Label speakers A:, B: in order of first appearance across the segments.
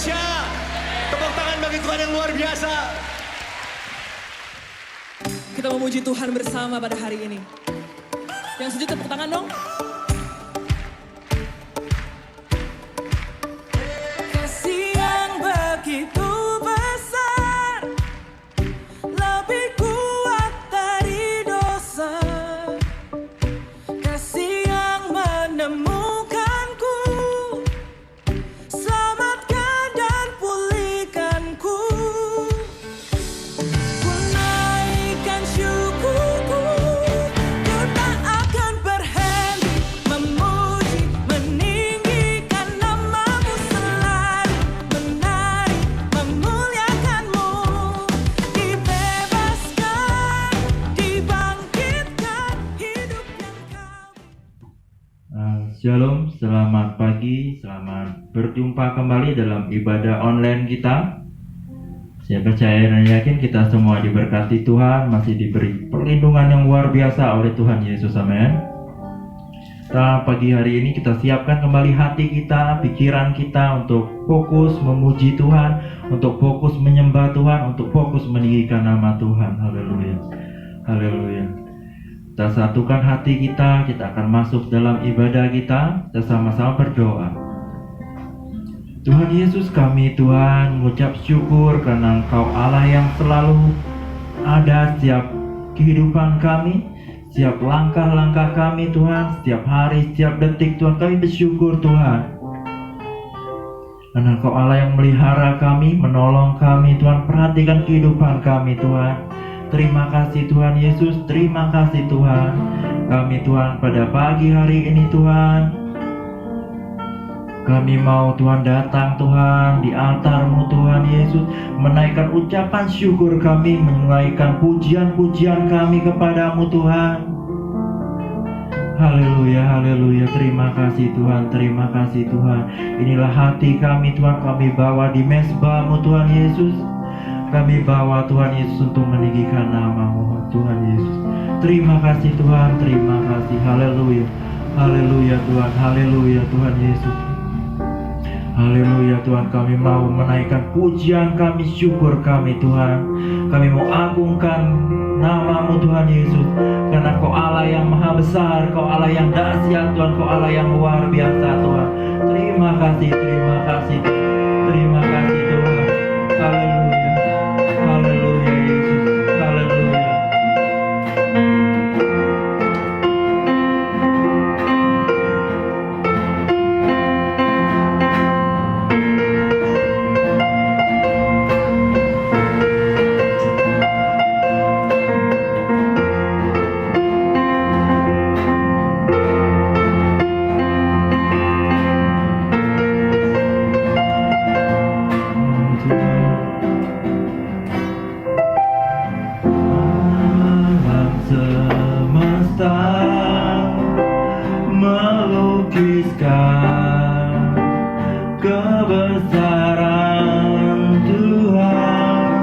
A: dahsyat. Tepuk tangan bagi Tuhan yang luar biasa.
B: Kita memuji Tuhan bersama pada hari ini. Yang setuju tepuk tangan dong. Kasih yang begitu besar, lebih kuat dari dosa. Kasih yang menemukanku, selamatkan dan pulihkanku. Ku naikkan syukurku, ku tak akan berhenti memuji, meninggikan namamu selalu, menari, memuliakanmu. Dibebaskan, dibangkitkan, hidup yang kau.
C: Shalom, selamat pagi, selamat berjumpa kembali dalam ibadah online kita. Saya percaya dan yakin kita semua diberkati Tuhan, masih diberi perlindungan yang luar biasa oleh Tuhan Yesus, amin. Dalam pagi hari ini kita siapkan kembali hati kita, pikiran kita untuk fokus memuji Tuhan, untuk fokus menyembah Tuhan, untuk fokus meninggikan nama Tuhan. Haleluya, haleluya. Kita satukan hati kita akan masuk dalam ibadah kita sama-sama berdoa. Tuhan Yesus, kami Tuhan mengucap syukur karena Engkau Allah yang selalu ada setiap kehidupan kami, setiap langkah-langkah kami Tuhan, setiap hari, setiap detik Tuhan, kami bersyukur Tuhan. Karena Engkau Allah yang melihara kami, menolong kami Tuhan, perhatikan kehidupan kami Tuhan. Terima kasih Tuhan Yesus, terima kasih Tuhan. Kami Tuhan pada pagi hari ini Tuhan, kami mau Tuhan datang Tuhan di altar-Mu Tuhan Yesus, menaikkan ucapan syukur kami, menaikkan pujian-pujian kami kepadamu Tuhan. Haleluya, haleluya, terima kasih Tuhan, terima kasih Tuhan. Inilah hati kami Tuhan, kami bawa di mezbah-Mu Tuhan Yesus. Kami bawa Tuhan Yesus untuk meninggikan nama-Mu Tuhan Yesus. Terima kasih Tuhan, terima kasih. Haleluya, haleluya Tuhan, haleluya Tuhan Yesus. Haleluya Tuhan, kami mau menaikkan pujian kami, syukur kami Tuhan. Kami mau agungkan nama-Mu Tuhan Yesus, karena Kau Allah yang maha besar, Kau Allah yang dahsyat Tuhan, Kau Allah yang luar biasa Tuhan. Terima kasih, terima kasih, terima kasih Tuhan. Haleluya, haleluya Yesus, haleluya. Alam semesta melukiskan kebesaran Tuhan.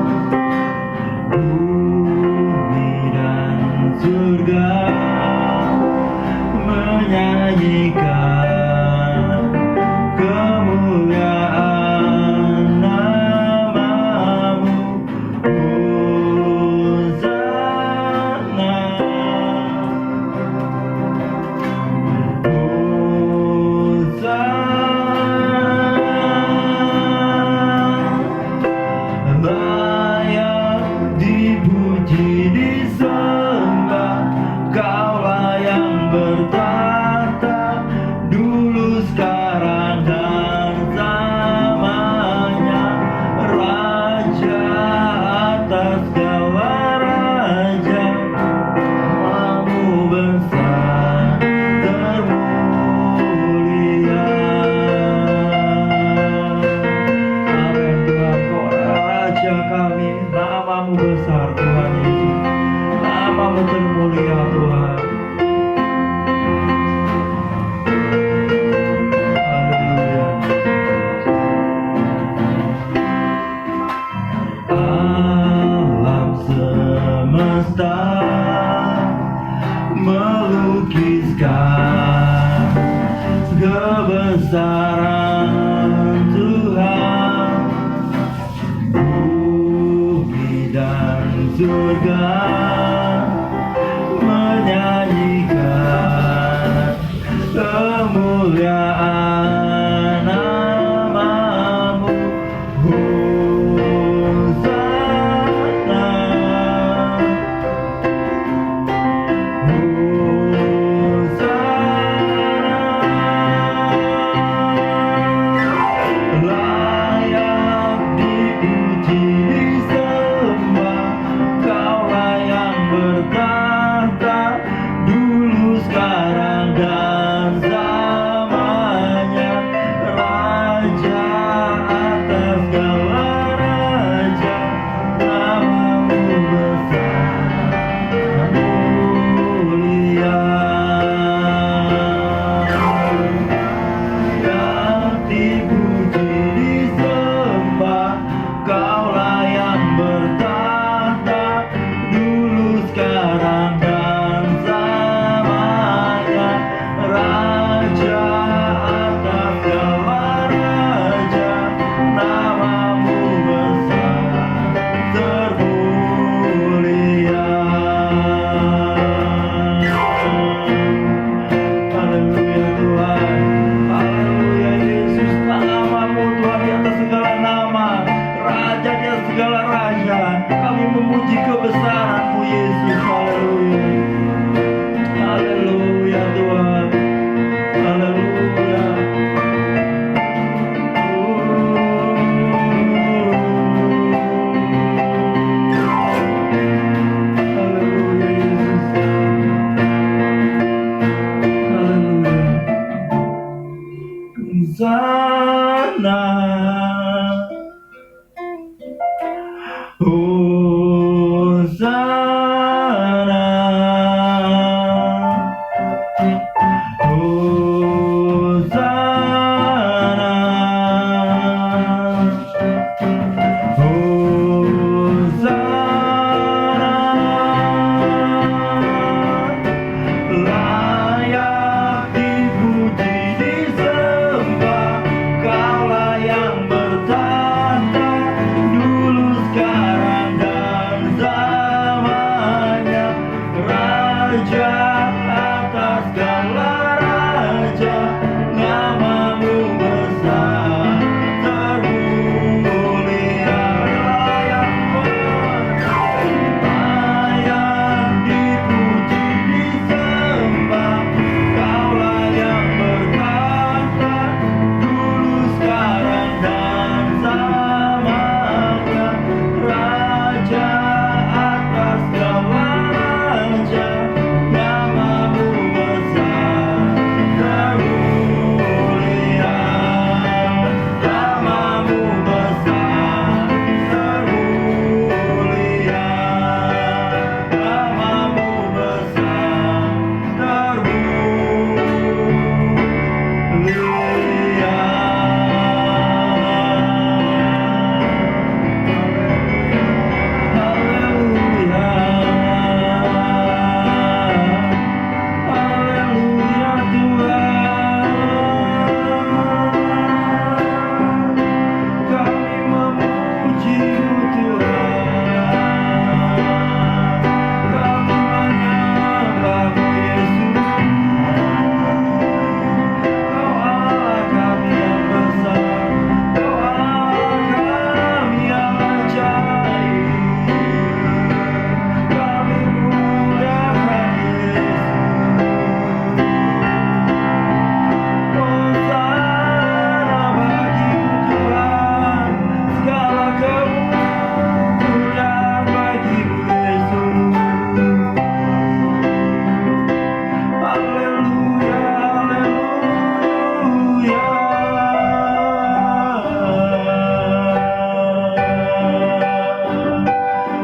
C: Bumi dan surga menyanyikan kemuliaan nama-Mu. Layak dipuji, disembah, Kaulah yang bertata dulu, sekarang dan selamanya. Raja atas segala raja, Namamu besar termulia. Amin Tuhan, Kau Raja kami, Namamu besar Tuhan Yesus, Namamu termulia Tuhan. Haleluya. Alam semesta melukiskan kebesaran Tuhan. surga menyanyikan kemuliaan namamu. Layak dipuji, disembah, Kaulah yang bertahta dulu, sekarang, dan selamanya. Raja atas segala raja, namamu besar mulia. Yang dipuji, disembah, Kaulah yang bertahta dulu, sekarang, dan selamanya. Raja atas segala raja, namamu besar termulia. Haleluya Tuhan, haleluya Yesus. Namamu Tuhan di atas segala nama, Raja di atas segala raja. Kami memuji kebesaran-Mu Yesus. Haleluya, haleluya Tuhan, haleluya. Haleluya Yesus, haleluya. Hosana, Hosana, layak dipuji, disembah, Kaulah yang bertahta dulu, sekarang, dan selamanya. Raja atas segala raja, namamu besar termulia. Layak dipuji, disembah, Kaulah yang bertahta dulu, sekarang, dan selamanya. Raja atas segala raja, namamu besar termulia. Namamu besar termulia. Namamu besar Haleluya, kami memuji-Mu Tuhan, kami menyembah-Mu Yesus. Kau Allah kami yang besar, Kau Allah kami yang ajaib. Kami muliakan Yesus. Hosana bagi-Mu Tuhan, segala kemuliaan bagi-Mu Yesus. Haleluya, haleluya.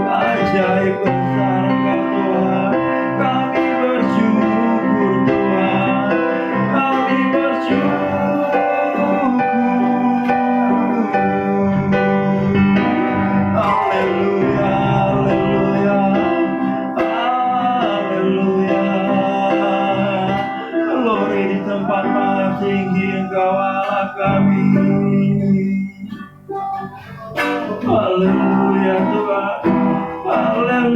C: Ajaib besar Engkau Tuhan, kami bersyukur Tuhan, kami bersyukur. Haleluya, haleluya, haleluya. Glory di tempat maha tinggi Engkau Allah kami. Haleluya Tuhan, haleluya.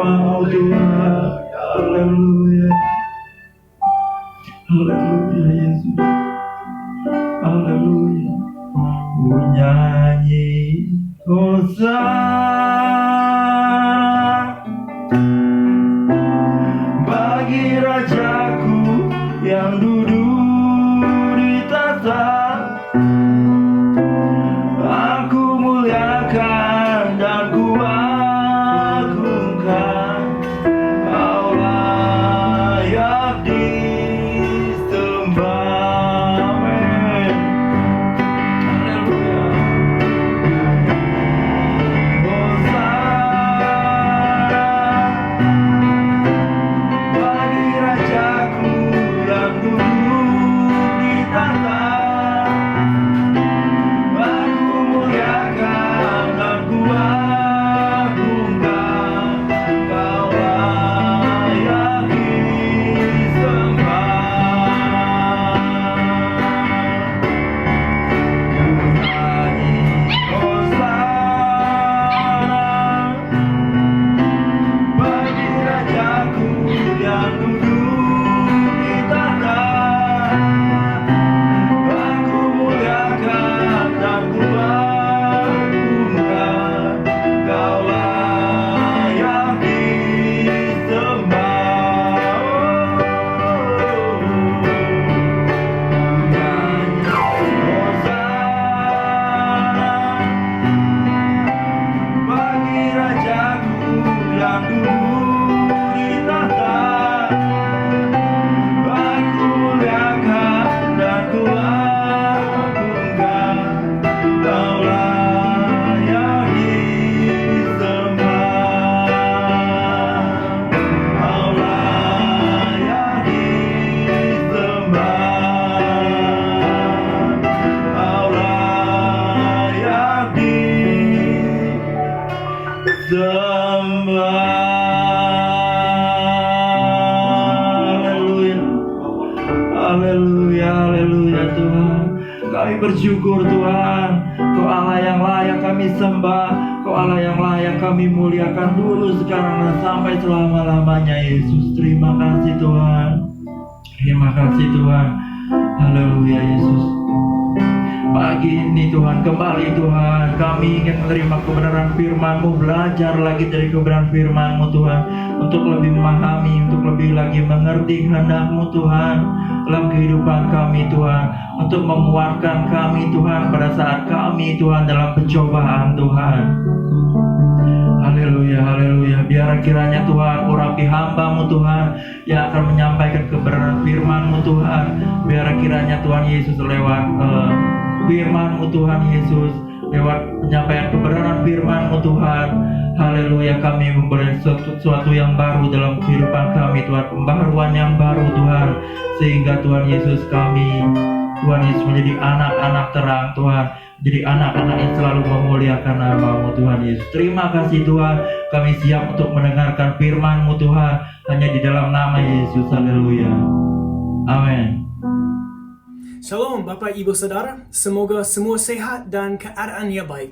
C: mau Tuhan. Haleluya. Haleluya Yesus. Haleluya. Ku nyanyi Hosana bagi Rajaku yang duduk di tahta. Aku muliakan dan ku agungkan. Kau layak disembah. Amin. Haleluya. Hosana bagi Rajaku yang duduk di tahta. Aku muliakan dan ku agungkan. Kau layak disembah. Nyanyi Hosana bagi Rajaku yang duduk di tahta. Aku muliakan dan ku agungkan. Kau layak disembah. Nyanyi Hosana bagi Rajaku yang duduk di tahta. Aku muliakan dan ku agungkan. Kau layak disembah. Kau layak disembah. Kau layak disembah. Haleluya. Haleluya, haleluya Tuhan. Kami bersyukur Tuhan. Kau Allah yang layak kami sembah. Kau Allah yang layak kami muliakan dulu, sekarang dan sampai selama-lamanya Yesus. Terima kasih Tuhan. Terima kasih Tuhan. Haleluya Yesus. Pagi ini Tuhan, kembali Tuhan, kami ingin menerima kebenaran firman-Mu, belajar lagi dari kebenaran firman-Mu Tuhan, untuk lebih memahami, untuk lebih lagi mengerti kehendak-Mu Tuhan dalam kehidupan kami Tuhan, untuk menguatkan kami Tuhan pada saat kami Tuhan dalam pencobaan Tuhan. Haleluya, haleluya. Biar kiranya Tuhan urapi hamba-Mu Tuhan yang akan menyampaikan kebenaran firman-Mu Tuhan. Biar kiranya Tuhan Yesus lewat firman-Mu Tuhan Yesus, lewat penyampaian kebenaran firman-Mu Tuhan. Haleluya, kami memberi sesuatu yang baru dalam kehidupan kami Tuhan, pembaharuan yang baru Tuhan, sehingga Tuhan Yesus Tuhan Yesus menjadi anak-anak terang Tuhan, jadi anak-anak yang selalu memuliakan nama-Mu Tuhan Yesus. Terima kasih Tuhan, kami siap untuk mendengarkan firman-Mu Tuhan, hanya di dalam nama Yesus. Haleluya. Amin.
D: Shalom Bapak Ibu Saudara, semoga semua sehat dan keadaannya baik.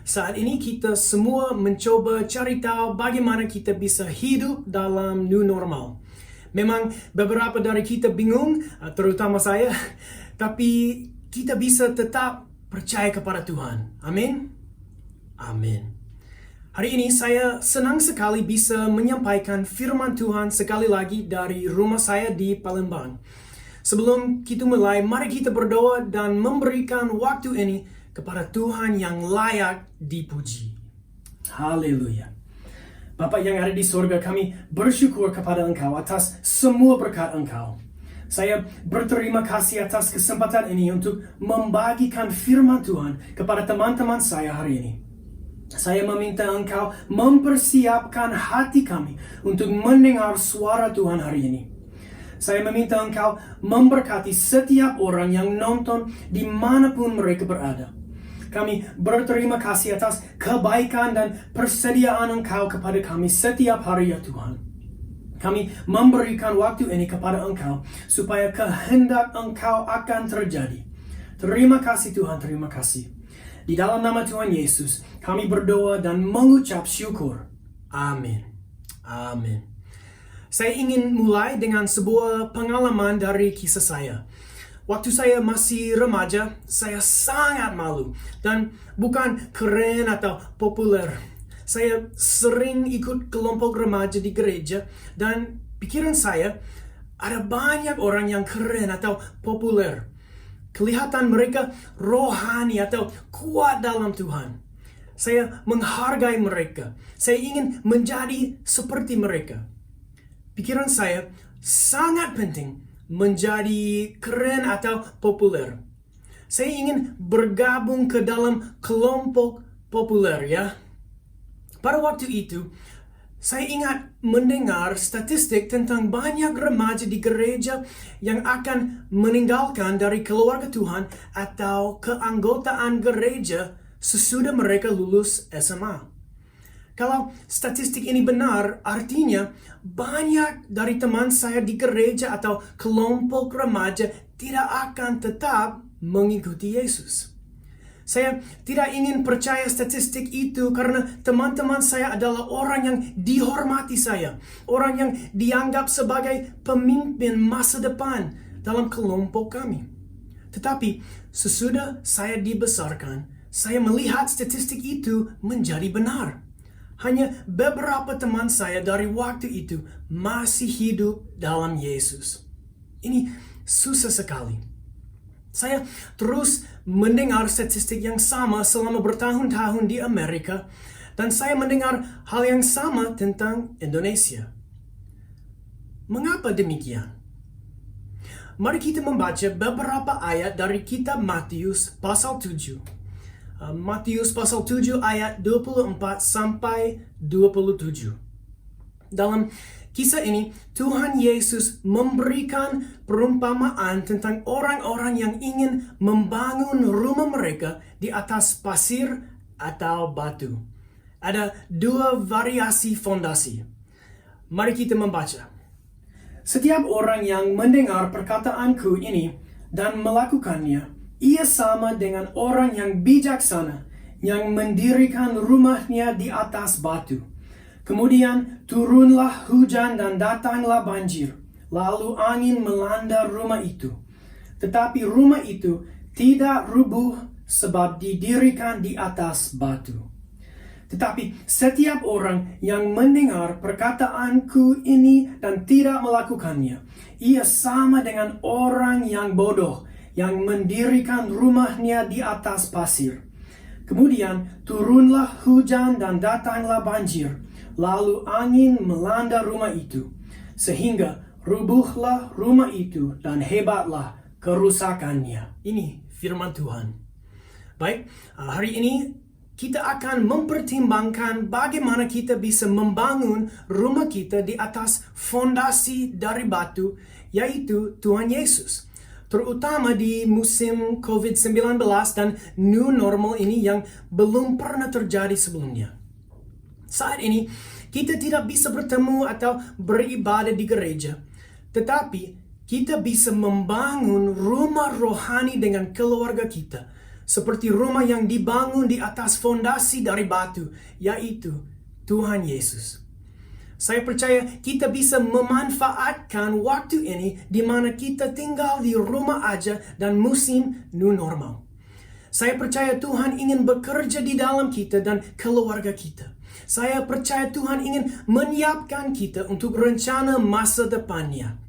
D: Saat ini kita semua mencoba cari tahu bagaimana kita bisa hidup dalam new normal. Memang beberapa dari kita bingung, terutama saya, tapi kita bisa tetap percaya kepada Tuhan. Amin. Amin. Hari ini saya senang sekali bisa menyampaikan firman Tuhan sekali lagi dari rumah saya di Palembang. Sebelum kita mulai, mari kita berdoa dan memberikan waktu ini kepada Tuhan yang layak dipuji. Haleluya. Bapa yang ada di surga, kami bersyukur kepada Engkau atas semua berkat Engkau. Saya berterima kasih atas kesempatan ini untuk membagikan firman Tuhan kepada teman-teman saya hari ini. Saya meminta Engkau mempersiapkan hati kami untuk mendengar suara Tuhan hari ini. Saya meminta Engkau memberkati setiap orang yang nonton dimanapun mereka berada. Kami berterima kasih atas kebaikan dan persediaan Engkau kepada kami setiap hari ya Tuhan. Kami memberikan waktu ini kepada Engkau supaya kehendak Engkau akan terjadi. Terima kasih Tuhan, terima kasih. Di dalam nama Tuhan Yesus, kami berdoa dan mengucap syukur. Amin. Amin. Saya ingin mulai dengan sebuah pengalaman dari kisah saya. Waktu saya masih remaja, saya sangat malu dan bukan keren atau populer. Saya sering ikut kelompok remaja di gereja dan pikiran saya ada banyak orang yang keren atau populer. Kelihatan mereka rohani atau kuat dalam Tuhan. Saya menghargai mereka. Saya ingin menjadi seperti mereka. Pikiran saya sangat penting menjadi keren atau populer. Saya ingin bergabung ke dalam kelompok populer, ya. Pada waktu itu, saya ingat mendengar statistik tentang banyak remaja di gereja yang akan meninggalkan dari keluarga Tuhan atau keanggotaan gereja sesudah mereka lulus SMA. Kalau statistik ini benar, artinya banyak dari teman saya di gereja atau kelompok remaja tidak akan tetap mengikuti Yesus. Saya tidak ingin percaya statistik itu karena teman-teman saya adalah orang yang dihormati saya, orang yang dianggap sebagai pemimpin masa depan dalam kelompok kami. Tetapi sesudah saya dibesarkan, saya melihat statistik itu menjadi benar. Hanya beberapa teman saya dari waktu itu masih hidup dalam Yesus. Ini susah sekali. Saya terus mendengar statistik yang sama selama bertahun-tahun di Amerika, dan saya mendengar hal yang sama tentang Indonesia. Mengapa demikian? Mari kita membaca beberapa ayat dari kitab Matius pasal 7. Matius pasal 7 ayat 24 sampai 27. Dalam kisah ini, Tuhan Yesus memberikan perumpamaan tentang orang-orang yang ingin membangun rumah mereka di atas pasir atau batu. Ada dua variasi fondasi. Mari kita membaca. Setiap orang yang mendengar perkataanku ini dan melakukannya, ia sama dengan orang yang bijaksana yang mendirikan rumahnya di atas batu. Kemudian turunlah hujan dan datanglah banjir. Lalu angin melanda rumah itu. Tetapi rumah itu tidak rubuh sebab didirikan di atas batu. Tetapi setiap orang yang mendengar perkataanku ini dan tidak melakukannya, ia sama dengan orang yang bodoh yang mendirikan rumahnya di atas pasir. Kemudian turunlah hujan dan datanglah banjir, lalu angin melanda rumah itu, sehingga rubuhlah rumah itu dan hebatlah kerusakannya. Ini firman Tuhan. Baik, hari ini kita akan mempertimbangkan bagaimana kita bisa membangun rumah kita di atas fondasi dari batu, yaitu Tuhan Yesus. Terutama di musim COVID-19 dan new normal ini yang belum pernah terjadi sebelumnya. Saat ini, kita tidak bisa bertemu atau beribadah di gereja. Tetapi, kita bisa membangun rumah rohani dengan keluarga kita. Seperti rumah yang dibangun di atas fondasi dari batu, yaitu Tuhan Yesus. Saya percaya kita bisa memanfaatkan waktu ini di mana kita tinggal di rumah aja dan musim new normal. Saya percaya Tuhan ingin bekerja di dalam kita dan keluarga kita. Saya percaya Tuhan ingin menyiapkan kita untuk rencana masa depannya.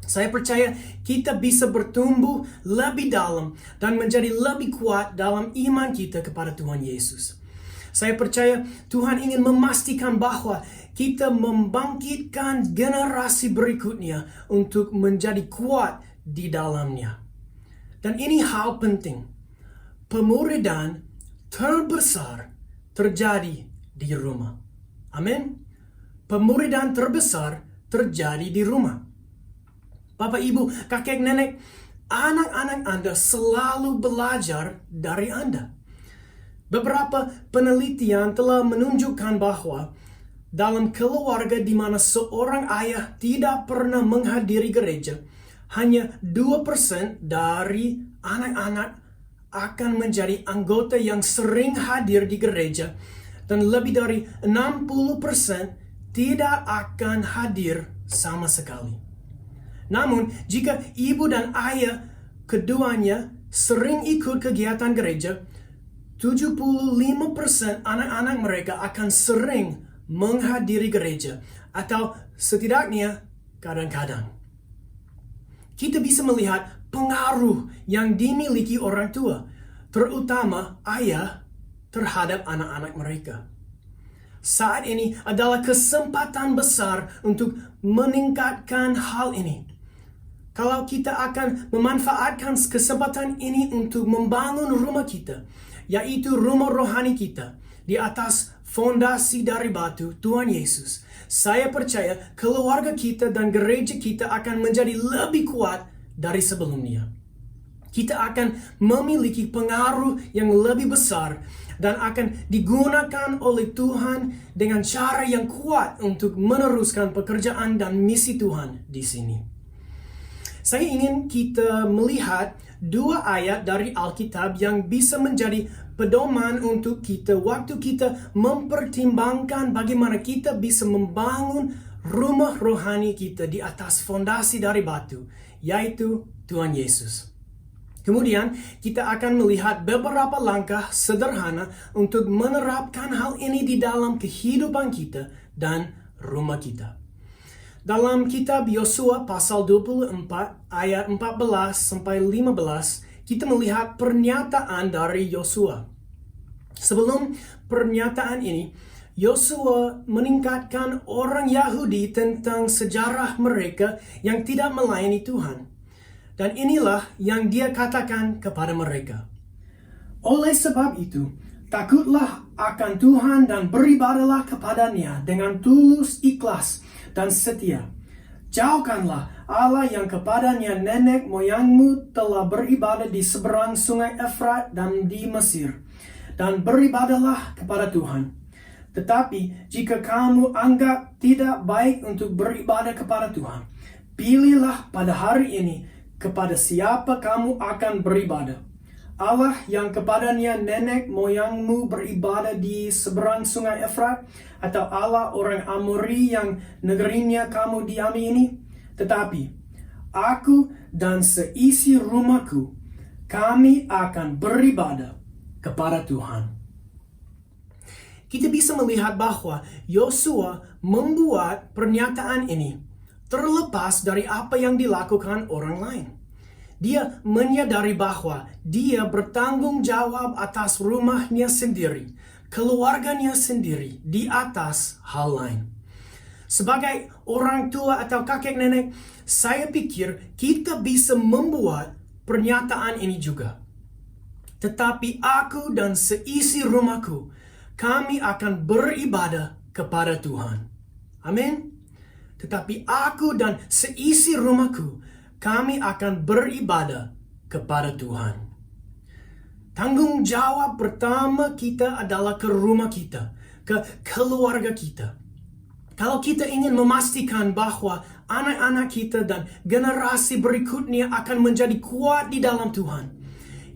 D: Saya percaya kita bisa bertumbuh lebih dalam dan menjadi lebih kuat dalam iman kita kepada Tuhan Yesus. Saya percaya Tuhan ingin memastikan bahwa kita membangkitkan generasi berikutnya untuk menjadi kuat di dalamnya. Dan ini hal penting. Pemuridan terbesar terjadi di rumah. Amin. Pemuridan terbesar terjadi di rumah. Bapak, Ibu, kakek, nenek, anak-anak Anda selalu belajar dari Anda. Beberapa penelitian telah menunjukkan bahwa dalam keluarga di mana seorang ayah tidak pernah menghadiri gereja, hanya 2% dari anak-anak akan menjadi anggota yang sering hadir di gereja, dan lebih dari 60% tidak akan hadir sama sekali. Namun, jika ibu dan ayah keduanya sering ikut kegiatan gereja, 75% anak-anak mereka akan sering menghadiri gereja, atau setidaknya kadang-kadang. Kita bisa melihat pengaruh yang dimiliki orang tua, terutama ayah, terhadap anak-anak mereka. Saat ini adalah kesempatan besar untuk meningkatkan hal ini. Kalau kita akan memanfaatkan kesempatan ini untuk membangun rumah kita, yaitu rumah rohani kita, di atas fondasi dari batu Tuhan Yesus, saya percaya keluarga kita dan gereja kita akan menjadi lebih kuat dari sebelumnya. Kita akan memiliki pengaruh yang lebih besar dan akan digunakan oleh Tuhan dengan cara yang kuat untuk meneruskan pekerjaan dan misi Tuhan di sini. Saya ingin kita melihat 2 ayat dari Alkitab yang bisa menjadi pedoman untuk kita waktu kita mempertimbangkan bagaimana kita bisa membangun rumah rohani kita di atas fondasi dari batu, yaitu Tuhan Yesus. Kemudian kita akan melihat beberapa langkah sederhana untuk menerapkan hal ini di dalam kehidupan kita dan rumah kita. Dalam kitab Yosua pasal 24 ayat 14 sampai 15, kita melihat pernyataan dari Yosua. Sebelum pernyataan ini, Yosua meningkatkan orang Yahudi tentang sejarah mereka yang tidak melayani Tuhan. Dan inilah yang dia katakan kepada mereka. Oleh sebab itu, takutlah akan Tuhan dan beribadahlah kepadanya dengan tulus, ikhlas, dan setia. Jauhkanlah Allah yang kepadanya nenek moyangmu telah beribadah di seberang sungai Efrat dan di Mesir. Dan beribadahlah kepada Tuhan. Tetapi jika kamu anggap tidak baik untuk beribadah kepada Tuhan, pilihlah pada hari ini kepada siapa kamu akan beribadah. Allah yang kepadanya nenek moyangmu beribadah di seberang sungai Efrat, atau Allah orang Amori yang negerinya kamu diami ini? Tetapi aku dan seisi rumahku, kami akan beribadah kepada Tuhan. Kita bisa melihat bahwa Yosua membuat pernyataan ini terlepas dari apa yang dilakukan orang lain. Dia menyadari bahwa dia bertanggung jawab atas rumahnya sendiri, keluarganya sendiri, di atas hal lain. Sebagai orang tua atau kakek nenek, saya pikir kita bisa membuat pernyataan ini juga. Tetapi aku dan seisi rumahku, kami akan beribadah kepada Tuhan. Amin. Tetapi aku dan seisi rumahku, kami akan beribadah kepada Tuhan. Tanggung jawab pertama kita adalah ke rumah kita, ke keluarga kita. Kalau kita ingin memastikan bahwa anak-anak kita dan generasi berikutnya akan menjadi kuat di dalam Tuhan,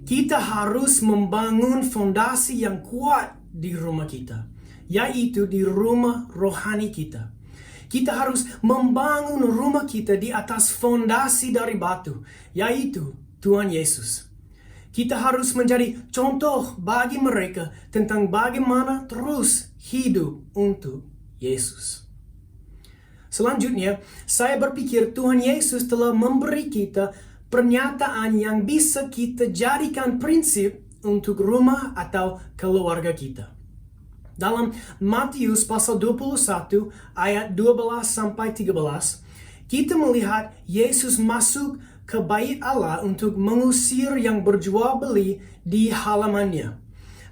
D: kita harus membangun fondasi yang kuat di rumah kita, yaitu di rumah rohani kita. Kita harus membangun rumah kita di atas fondasi dari batu, yaitu Tuhan Yesus. Kita harus menjadi contoh bagi mereka tentang bagaimana terus hidup untuk Yesus. Selanjutnya, saya berpikir Tuhan Yesus telah memberi kita pernyataan yang bisa kita jadikan prinsip untuk rumah atau keluarga kita. Dalam Matius pasal 21 ayat 12 sampai 13, kita melihat Yesus masuk ke bait Allah untuk mengusir yang berjual beli di halamannya.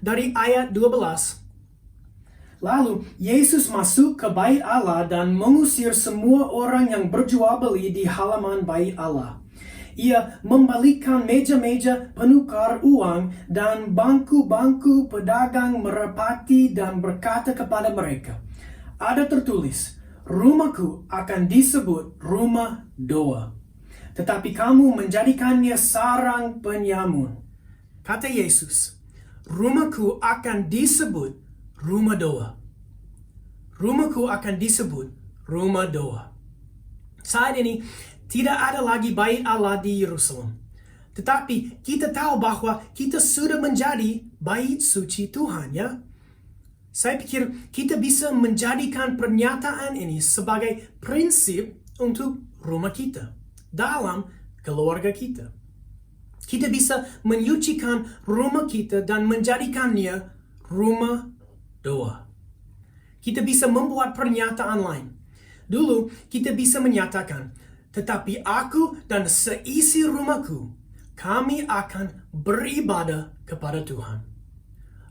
D: Dari ayat 12, lalu Yesus masuk ke bait Allah dan mengusir semua orang yang berjual beli di halaman bait Allah. Ia membalikkan meja-meja penukar uang dan bangku-bangku pedagang merepati dan berkata kepada mereka, ada tertulis, rumahku akan disebut rumah doa, tetapi kamu menjadikannya sarang penyamun. Kata Yesus, rumahku akan disebut rumah doa. rumahku akan disebut rumah doa. Saat ini, tidak ada lagi bait Allah di Yerusalem. Tetapi kita tahu bahwa kita sudah menjadi bait suci Tuhan, ya. Saya pikir kita bisa menjadikan pernyataan ini sebagai prinsip untuk rumah kita, dalam keluarga kita. Kita bisa menyucikan rumah kita dan menjadikannya rumah doa. Kita bisa membuat pernyataan lain. Dulu kita bisa menyatakan, tetapi aku dan seisi rumahku, kami akan beribadah kepada Tuhan.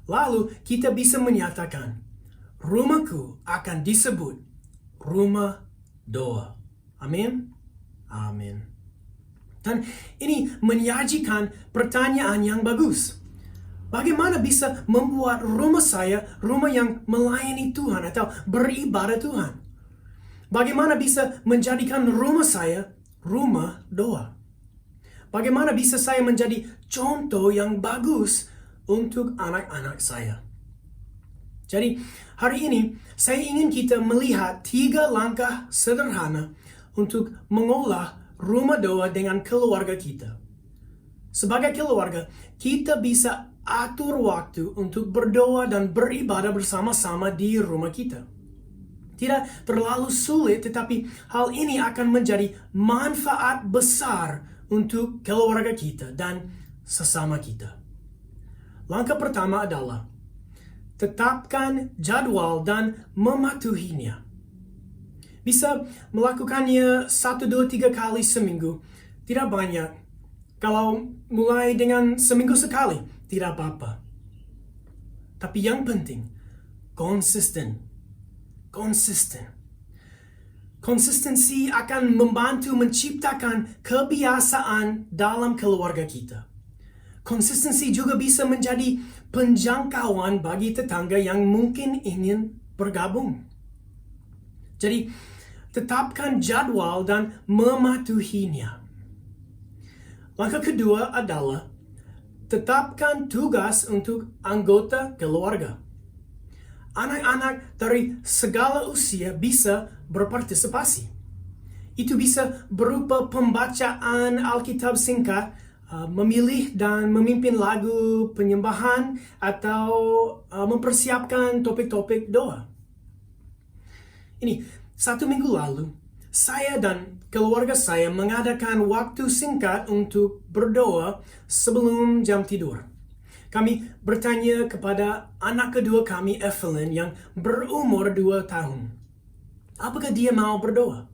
D: Lalu kita bisa menyatakan, rumahku akan disebut rumah doa. Amin? Amin. Dan ini menyajikan pertanyaan yang bagus. Bagaimana bisa membuat rumah saya rumah yang melayani Tuhan atau beribadah Tuhan? Bagaimana bisa menjadikan rumah saya rumah doa? Bagaimana bisa saya menjadi contoh yang bagus untuk anak-anak saya? Jadi, hari ini saya ingin kita melihat 3 langkah sederhana untuk mengolah rumah doa dengan keluarga kita. Sebagai keluarga, kita bisa atur waktu untuk berdoa dan beribadah bersama-sama di rumah kita. Tidak terlalu sulit, tetapi hal ini akan menjadi manfaat besar untuk keluarga kita dan sesama kita. Langkah pertama adalah tetapkan jadwal dan mematuhinya. Bisa melakukannya 1, 2, 3 kali seminggu. Tidak banyak. Kalau mulai dengan seminggu sekali, tidak apa-apa. Tapi yang penting, konsisten. Konsistensi akan membantu menciptakan kebiasaan dalam keluarga kita. Konsistensi juga bisa menjadi penjangkauan bagi tetangga yang mungkin ingin bergabung. Jadi, tetapkan jadwal dan mematuhinya. Langkah kedua adalah tetapkan tugas untuk anggota keluarga. Anak-anak dari segala usia bisa berpartisipasi. Itu bisa berupa pembacaan Alkitab singkat, memilih dan memimpin lagu penyembahan, atau mempersiapkan topik-topik doa. Ini, 1 minggu lalu, saya dan keluarga saya mengadakan waktu singkat untuk berdoa sebelum jam tidur. Kami bertanya kepada anak kedua kami, Evelyn, yang berumur 2 tahun. Apakah dia mau berdoa?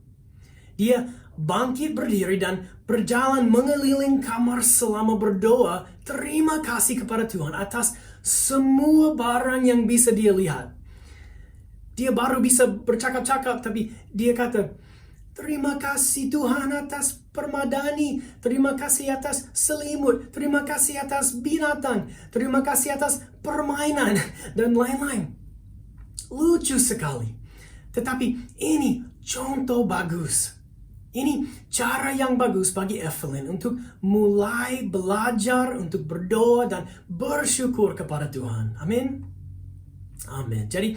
D: Dia bangkit berdiri dan berjalan mengeliling kamar selama berdoa. Terima kasih kepada Tuhan atas semua barang yang bisa dia lihat. Dia baru bisa bercakap-cakap, tapi dia kata, terima kasih Tuhan atas permadani, terima kasih atas selimut, terima kasih atas binatang, terima kasih atas permainan, dan lain-lain. Lucu sekali. Tetapi ini contoh bagus. Ini cara yang bagus bagi Evelyn untuk mulai belajar untuk berdoa dan bersyukur kepada Tuhan. Amin. Amin. Jadi,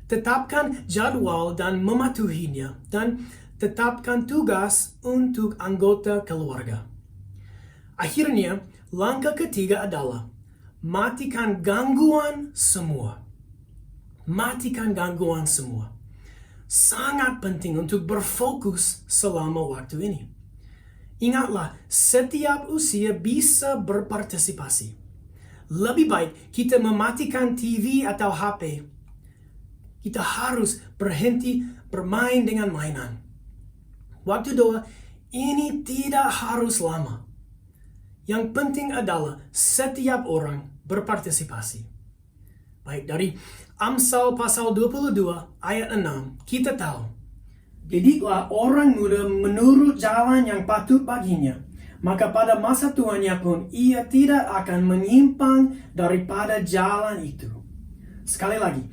D: tetapkan jadwal dan mematuhinya, dan tetapkan tugas untuk anggota keluarga. Akhirnya, langkah ketiga adalah matikan gangguan semua. Matikan gangguan semua. Sangat penting untuk berfokus selama waktu ini. Ingatlah, setiap usia bisa berpartisipasi. Lebih baik kita mematikan TV atau HP. Kita harus berhenti bermain dengan mainan. Waktu doa ini tidak harus lama. Yang penting adalah setiap orang berpartisipasi. Baik, dari Amsal pasal 22 ayat 6, kita tahu, didiklah orang muda menurut jalan yang patut baginya, maka pada masa tuanya pun ia tidak akan menyimpang daripada jalan itu. Sekali lagi,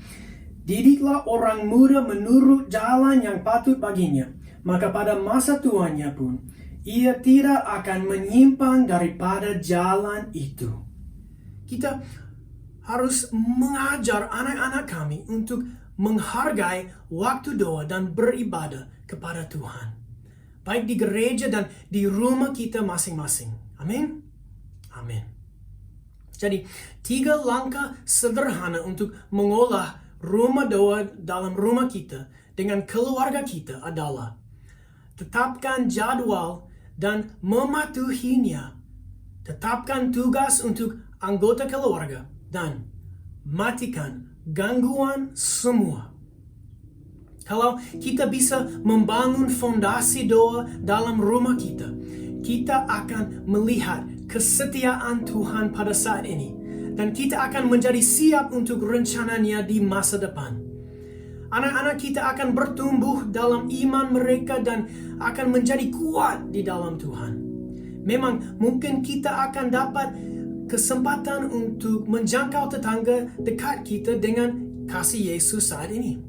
D: didiklah orang muda menurut jalan yang patut baginya, maka pada masa tuanya pun ia tidak akan menyimpang daripada jalan itu. Kita harus mengajar anak-anak kami untuk menghargai waktu doa dan beribadah kepada Tuhan. Baik di gereja dan di rumah kita masing-masing. Amin. Amin. Jadi, 3 langkah sederhana untuk mengolah rumah doa dalam rumah kita dengan keluarga kita adalah: tetapkan jadwal dan mematuhinya. Tetapkan tugas untuk anggota keluarga dan matikan gangguan semua. Kalau kita bisa membangun fondasi doa dalam rumah kita, kita akan melihat kesetiaan Tuhan pada saat ini, dan kita akan menjadi siap untuk rencananya di masa depan. Anak-anak kita akan bertumbuh dalam iman mereka dan akan menjadi kuat di dalam Tuhan. Memang mungkin kita akan dapat kesempatan untuk menjangkau tetangga dekat kita dengan kasih Yesus saat ini.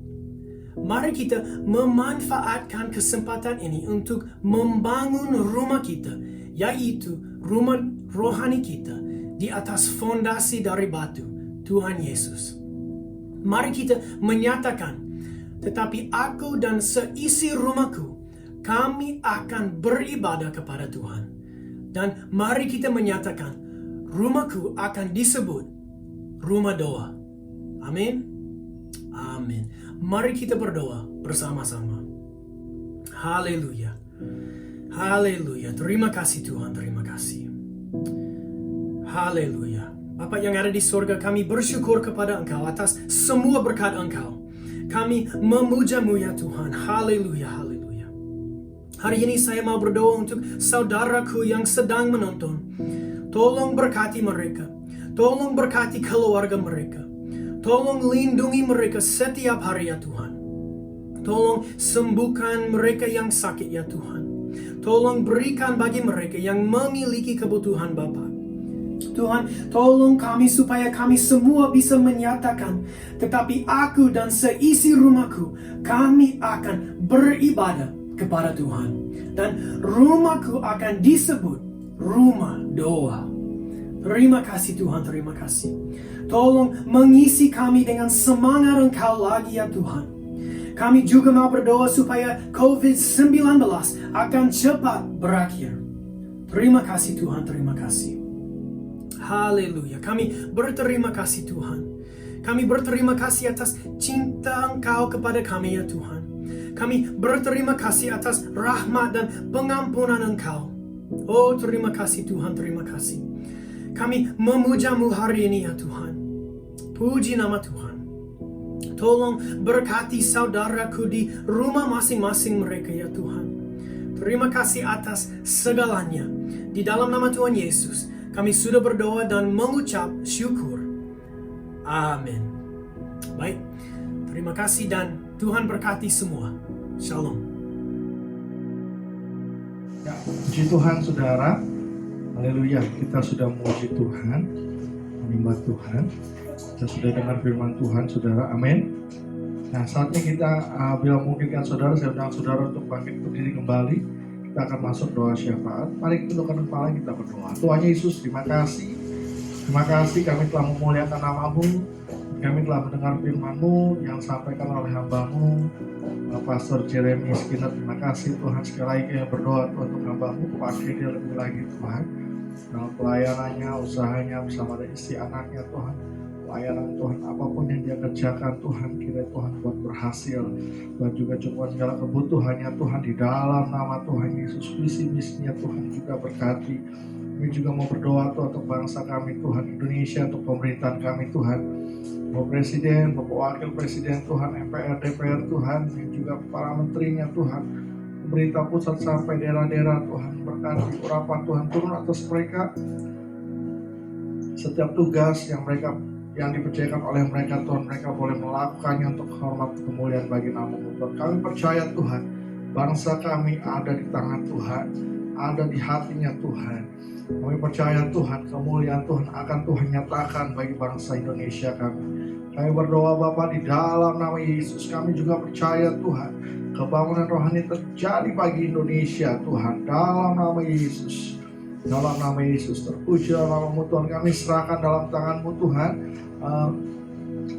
D: Mari kita memanfaatkan kesempatan ini untuk membangun rumah kita, yaitu rumah rohani kita, di atas fondasi dari batu, Tuhan Yesus. Mari kita menyatakan, tetapi aku dan seisi rumahku, kami akan beribadah kepada Tuhan. Dan mari kita menyatakan, rumahku akan disebut rumah doa. Amin. Amin. Mari kita berdoa bersama-sama. Haleluya. Haleluya. Terima kasih Tuhan, terima kasih. Haleluya. Bapa yang ada di surga, kami bersyukur kepada Engkau atas semua berkat Engkau. Kami memuja-Mu ya Tuhan. Haleluya, haleluya. Hari ini saya mau berdoa untuk saudaraku yang sedang menonton. Tolong berkati mereka. Tolong berkati keluarga mereka. Tolong lindungi mereka setiap hari ya Tuhan. Tolong sembuhkan mereka yang sakit ya Tuhan. Tolong berikan bagi mereka yang memiliki kebutuhan Bapa. Tuhan, tolong kami supaya kami semua bisa menyatakan, tetapi aku dan seisi rumahku, kami akan beribadah kepada Tuhan. Dan rumahku akan disebut rumah doa. Terima kasih Tuhan, terima kasih. Tolong mengisi kami dengan semangat Engkau lagi ya Tuhan. Kami juga mau berdoa supaya COVID-19 akan cepat berakhir. Terima kasih Tuhan, terima kasih. Haleluya. Kami berterima kasih Tuhan. Kami berterima kasih atas cinta Engkau kepada kami ya Tuhan. Kami berterima kasih atas rahmat dan pengampunan Engkau. Oh, terima kasih Tuhan, terima kasih. Kami memuja-Mu hari ini ya Tuhan. Puji nama Tuhan. Tolong berkati saudaraku di rumah masing-masing mereka ya Tuhan. Terima kasih atas segalanya. Di dalam nama Tuhan Yesus, kami sudah berdoa dan mengucap syukur. Amin. Baik, terima kasih dan Tuhan berkati semua. Shalom.
E: Ya, puji Tuhan saudara. Haleluya, kita sudah memuji Tuhan, menyembah Tuhan. Kita sudah dengar firman Tuhan saudara, amin. Nah, saatnya kita bila memungkinkan saudara, saya undang saudara untuk bangkit berdiri kembali. Kita akan masuk doa syafaat. Mari kita tundukkan kepala, kita berdoa. Tuhan Yesus, terima kasih. Terima kasih kami telah memuliakan nama-Mu. Kami telah mendengar firman-Mu yang disampaikan oleh hamba-Mu, Pastor Jeremy Skinner. Terima kasih Tuhan, sekali lagi kami berdoa Tuhan untuk hamba-Mu, pakai dia lebih lagi Tuhan. Dalam pelayanannya, usahanya bersama dengan istri anaknya Tuhan. Pelayanan Tuhan, apapun yang dia kerjakan Tuhan, kiranya Tuhan buat berhasil. Dan juga cukup segala kebutuhannya Tuhan di dalam nama Tuhan Yesus. Visi misinya Tuhan juga berkati. Kami juga mau berdoa Tuhan untuk bangsa kami Tuhan, Indonesia, untuk pemerintahan kami Tuhan. Bapak Presiden, Bapak Wakil Presiden Tuhan, MPR, DPR Tuhan, dan juga para menterinya Tuhan. Pemerintah pusat sampai daerah-daerah Tuhan, berkati urapan Tuhan turun atas mereka. Setiap tugas yang dipercayakan oleh mereka Tuhan, mereka boleh melakukannya untuk hormat kemuliaan bagi nama-Mu Tuhan. Kami percaya Tuhan, bangsa kami ada di tangan Tuhan, ada di hatinya Tuhan. Kami percaya Tuhan, kemuliaan Tuhan akan Tuhan nyatakan bagi bangsa Indonesia kami. Kami berdoa Bapa di dalam nama Yesus. Kami juga percaya Tuhan, kebangunan rohani terjadi bagi Indonesia Tuhan, dalam nama Yesus. Dalam nama Yesus, terpuji nama-Mu Tuhan. Kami serahkan dalam tangan-Mu Tuhan,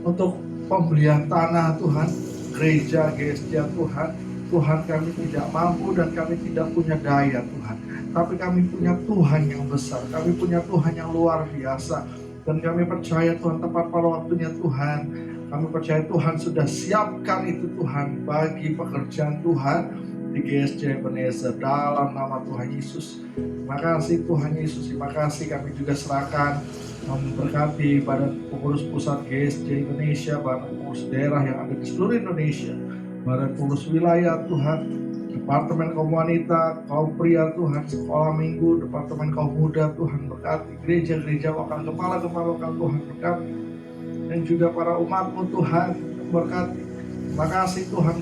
E: untuk pembelian tanah Tuhan, gereja GSJ Tuhan. Tuhan, kami tidak mampu dan kami tidak punya daya Tuhan. Tapi kami punya Tuhan yang besar, kami punya Tuhan yang luar biasa. Dan kami percaya Tuhan, tepat pada waktunya Tuhan. Kami percaya Tuhan sudah siapkan itu Tuhan bagi pekerjaan Tuhan di GSJ Ebenezer dalam nama Tuhan Yesus. Terima kasih Tuhan Yesus, terima kasih kami juga serahkan memberkati pada pengurus pusat GSJ Indonesia, pada pengurus daerah yang ada di seluruh Indonesia, pada pengurus wilayah Tuhan, Departemen Kaum Wanita, Kaum Pria Tuhan, Sekolah Minggu, Departemen Kaum Muda Tuhan berkati, gereja-gereja lokal, kepala-kepala lokal Tuhan berkati, dan juga para umat-Mu Tuhan berkati. Terima kasih Tuhan,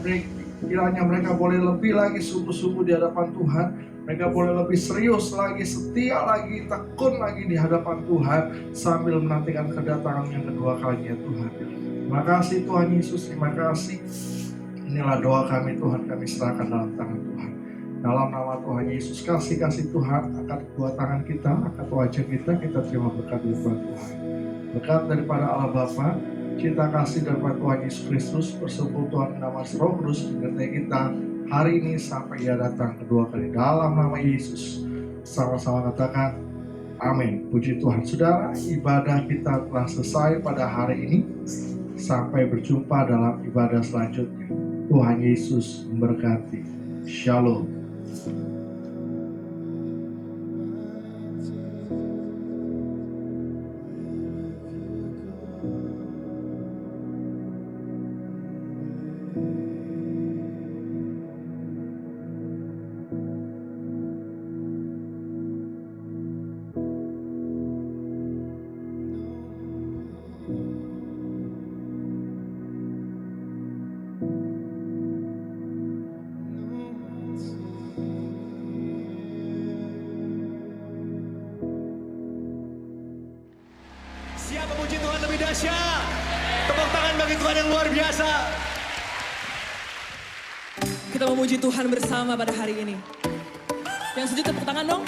E: kiranya mereka boleh lebih lagi sungguh-sungguh di hadapan Tuhan. Mereka boleh lebih serius lagi, setia lagi, tekun lagi di hadapan Tuhan sambil menantikan kedatangan yang kedua kalinya Tuhan. Terima kasih Tuhan Yesus, terima kasih. Inilah doa kami Tuhan, kami serahkan dalam tangan Tuhan. Dalam nama Tuhan Yesus, kasih Tuhan angkat kedua tangan kita, angkat wajah kita terima berkat daripada Tuhan. Berkat daripada Allah Bapa, cinta kasih daripada Tuhan Yesus Kristus, persekutuan nama Roh Kudus menyertai kita hari ini sampai Ia datang kedua kali. Dalam nama Yesus, sama-sama katakan amin. Puji Tuhan. Saudara, ibadah kita telah selesai pada hari ini. Sampai berjumpa dalam ibadah selanjutnya. Tuhan Yesus memberkati. Shalom.
A: Siap memuji Tuhan lebih dahsyat. Tepuk tangan bagi Tuhan yang luar biasa.
B: Kita memuji Tuhan bersama pada hari ini. Yang setuju tepuk tangan dong.